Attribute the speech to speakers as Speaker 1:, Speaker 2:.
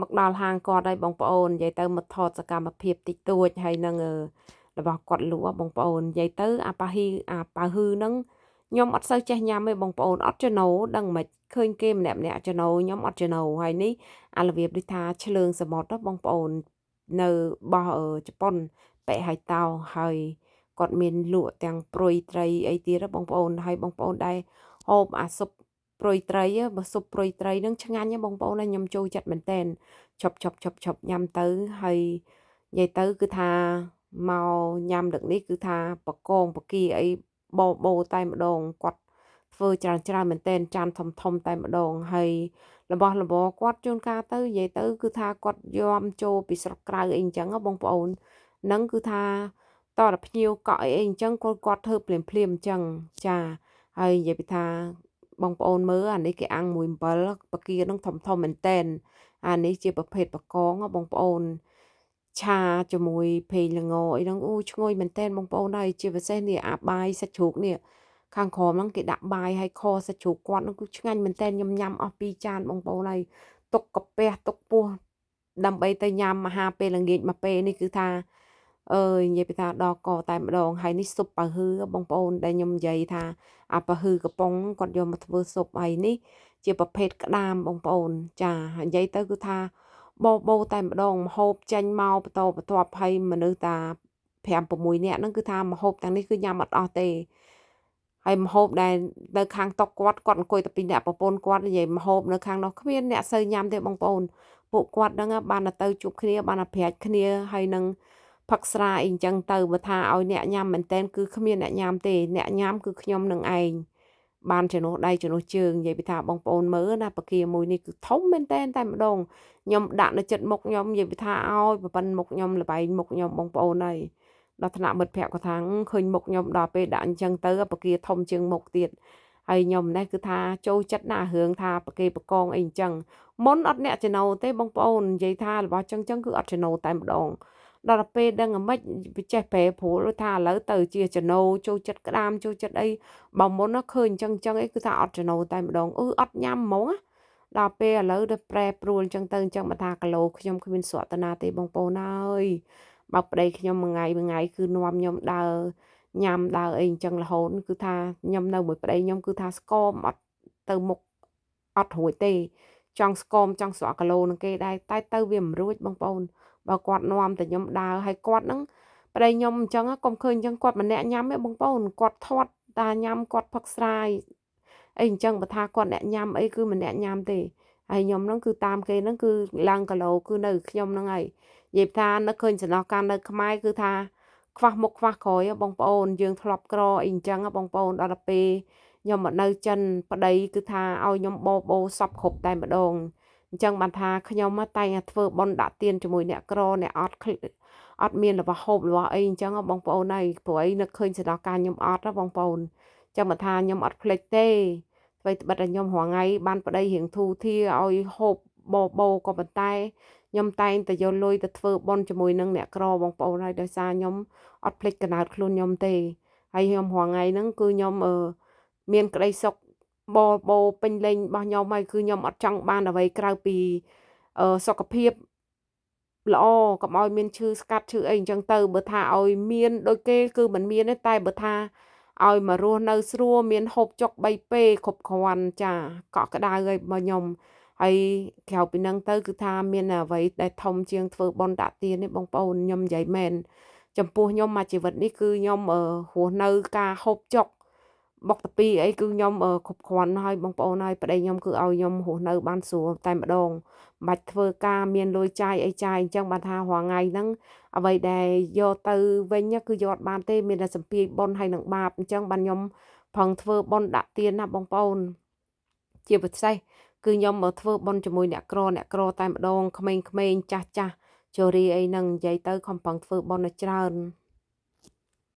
Speaker 1: មកដល់ហាងគាត់ហើយបងប្អូននិយាយទៅមកថតសកម្មភាពតិចតួចហើយនឹងរបស់គាត់លក់បងប្អូននិយាយទៅអាប៉ាហ៊ីអាប៉ាហ៊ឺហ្នឹងខ្ញុំអត់សូវចេះញ៉ាំទេបងប្អូនអត់ចំណូលដឹងមិនឃើញគេម្នាក់ចំណូលខ្ញុំអត់ចំណូលហើយនេះអារបៀបដូចថាឆ្លើងសមុទ្របងប្អូននៅបោះជប៉ុនប៉ែហើយតោហើយគាត់មានលក់ទាំងព្រុយត្រីអីទៀតបងប្អូនហើយបងប្អូនដែរហូបអាស៊ុបព្រុយត្រីបើស៊ុបព្រុយត្រីហ្នឹងឆ្ងាញ់បងប្អូនខ្ញុំចូលចិត្តមែនតើឈប់ញ៉ាំទៅហើយនិយាយទៅគឺថាមកញ៉ាំដឹកនេះគឺថាបកងបកាអីបោតែម្ដងគាត់ធ្វើច្រើនមែនតើចានធំតែម្ដងហើយរបស់របរគាត់ជួនកាលទៅនិយាយទៅគឺថាគាត់យំចូលពីស្រុកក្រៅអីអញ្ចឹងបងប្អូននឹងគឺថាតើភ្ញៀវកក់អីអញ្ចឹងគាត់ធ្វើភ្លាមអញ្ចឹងចាហើយនិយាយពីថាបងប្អូនមើលអានេះគេអាំងមួយអំបិលបកានឹងធំមែនតែនអានេះជាប្រភេទបកងបងប្អូនឆាជាមួយភេងល្ងអីហ្នឹងអូឈ្ងុយមែនតែនបងប្អូនហើយជាពិសេសនេះអាបាយសាច់ជ្រូកនេះខាងក្រោមហ្នឹងគេដាក់បាយហើយខសាច់ជ្រូកគាត់ហ្នឹងគឺឆ្ងាញ់មែនតែនខ្ញុំញ៉ាំអស់2ចានបងប្អូនហើយទុកកាពះទុកពោះដើម្បីទៅញ៉ាំអាហារពេលល្ងាចមួយពេលនេះគឺថាអើយនិយាយពីថាដល់កតែម្ដងហើយនេះស៊ុបប៉ាហ៊ឺបងប្អូនដែលខ្ញុំនិយាយថាអាប៉ាហ៊ឺកំប៉ុងគាត់យកមកធ្វើស៊ុបហើយនេះជាប្រភេទក្តាមបងប្អូនចានិយាយទៅគឺថាបោតែម្ដងម្ហូបចេញមកបន្តបន្ទាប់ហើយមនុស្សតា5 6នាក់ហ្នឹងគឺថាម្ហូបទាំងនេះគឺញ៉ាំអត់អស់ទេហើយម្ហូបដែលនៅខាងតុគាត់អង្គុយតែពីរអ្នកប្រពន្ធគាត់និយាយម្ហូបនៅខាងនោះគ្មានអ្នកសូវញ៉ាំទេបងប្អូនពួកគាត់ហ្នឹងបានទៅជួបគ្នាបានប្រាជ្ញគ្នាហើយនឹងផឹកស្រាអីអញ្ចឹងទៅបើថាឲ្យអ្នកញ៉ាំមែនតែនគឺគ្មានអ្នកញ៉ាំទេអ្នកញ៉ាំគឺខ្ញុំនឹងឯងបានជំនួសដៃជំនួសជើងនិយាយពីថាបងប្អូនមើលណាបកាមួយនេះគឺធំមែនតែនតែម្ដងខ្ញុំដាក់នៅចិត្តមុខខ្ញុំនិយាយពីថាឲ្យប្រពន្ធមុខខ្ញុំលបែងមុខខ្ញុំបងប្អូនហើយដល់ថ្នាក់មិត្តភក្តិគាត់ថាឃើញមុខខ្ញុំដល់ពេលដាក់អញ្ចឹងទៅបកាធំជាងមុខទៀតហើយខ្ញុំនេះគឺថាចូលចិត្តណារឿងថាបកាបកងអីអញ្ចឹងមុនអត់អ្នកចំណូលទេបងប្អូននិយាយថារបស់ចឹងគឺអត់ចំណូលតែម្ដងដល់ពេលដឹងអាម៉េចវាចេះប្រែប្រួលថាឥឡូវទៅជាចំណូលចូលចិត្តក្តាមចូលចិត្តអីបើមុនឃើញអញ្ចឹងអីគឺថាអត់ចំណូលតែម្ដងអត់ញ៉ាំហ្មងដល់ពេលឥឡូវទៅប្រែប្រួលអញ្ចឹងទៅអញ្ចឹងបើថាគីឡូខ្ញុំគ្មានស្រកតាណាទេបងប្អូនអើយបើប្តីខ្ញុំមួយថ្ងៃគឺនាំខ្ញុំដើរញ៉ាំដើរអីអញ្ចឹងរហូតគឺថាខ្ញុំនៅមួយប្តីខ្ញុំគឺថាស្គមអត់ទៅមុខអត់រួចទេចង់ស្គមចង់ស្រកគីឡូនឹងគេដែរតែទៅវាមិនរួចបងប្អូនបើគាត់នាំតែខ្ញុំដើរហើយគាត់ហ្នឹងប្តីខ្ញុំអញ្ចឹងកុំឃើញអញ្ចឹងគាត់ម្នាក់ញ៉ាំទេបងប្អូនគាត់ធាត់តាញ៉ាំគាត់ផឹកស្រាយអីអញ្ចឹងបើថាគាត់អ្នកញ៉ាំអីគឺម្នាក់ញ៉ាំទេហើយខ្ញុំហ្នឹងគឺតាមគេហ្នឹងគឺឡើងគីឡូគឺនៅខ្ញុំហ្នឹងហើយនិយាយថានឹកឃើញសំណោះការនៅខ្មែរគឺថាខ្វះមុខខ្វះក្រោយបងប្អូនយើងធ្លាប់ក្រអីអញ្ចឹងបងប្អូនដល់ទៅពេលខ្ញុំមកនៅចិនប្តីគឺថាឲ្យខ្ញុំបោសពគ្រប់តែម្ដងអញ្ចឹងបានថាខ្ញុំតែងតែធ្វើបន់ដាក់ទៀនជាមួយអ្នកក្រអ្នកអត់មានរបស់ហូបរបស់អីអញ្ចឹងបងប្អូនហើយព្រោះអីនឹកឃើញសំណោះការខ្ញុំអត់បងប្អូនចឹងមកថាខ្ញុំអត់ភ្លេចទេអ្វីត្បិតតែខ្ញុំរងថ្ងៃបានប្តីរៀងធូរធារឲ្យហូបបោក៏ប៉ុន្តែខ្ញុំតែងតែយកលុយទៅធ្វើបន់ជាមួយនឹងអ្នកក្របងប្អូនហើយដោយសារខ្ញុំអត់ភ្លេចកណើតខ្លួនខ្ញុំទេហើយខ្ញុំរងថ្ងៃហ្នឹងគឺខ្ញុំមានក្តីសុខបោពេញលេញរបស់ខ្ញុំហើយគឺខ្ញុំអត់ចង់បានអ្វីក្រៅពីសុខភាពល្អកុំឲ្យមានឈឺស្កាត់ឈឺអីអញ្ចឹងទៅបើថាឲ្យមានដូចគេគឺមិនមានទេតែបើថាឲ្យមករស់នៅស្រួលមានហូបចុក3ពេលគ្រប់គ្រាន់ចាកក់ក្ដៅឲ្យរបស់ខ្ញុំហើយក្រៅពីហ្នឹងទៅគឺថាមានអ្វីដែលធំជាងធ្វើបន់ដាក់ទាននេះបងប្អូនខ្ញុំនិយាយមែនចំពោះខ្ញុំមកជីវិតនេះគឺខ្ញុំរស់នៅការហូបចុកបុកតាពីអីគឺខ្ញុំគ្រប់គ្រាន់ហើយបងប្អូនហើយប្តីខ្ញុំគឺឲ្យខ្ញុំរស់នៅបានស្រួលតែម្ដងមិនបាច់ធ្វើការមានលុយចាយអីចាយអញ្ចឹងបានថារាល់ថ្ងៃហ្នឹងអ្វីដែលយកទៅវិញគឺយកអត់បានទេមានតែសម្ពាយប៉ុនហើយនឹងបាបអញ្ចឹងបានខ្ញុំប្រឹងធ្វើប៉ុនដាក់ទៀនណាបងប្អូនជាពិសេសគឺខ្ញុំមកធ្វើប៉ុនជាមួយអ្នកក្រតែម្ដងក្មេងៗចាស់ចូលរីអីហ្នឹងនិយាយទៅខំប្រឹងធ្វើប៉ុនឲ្យច្រើន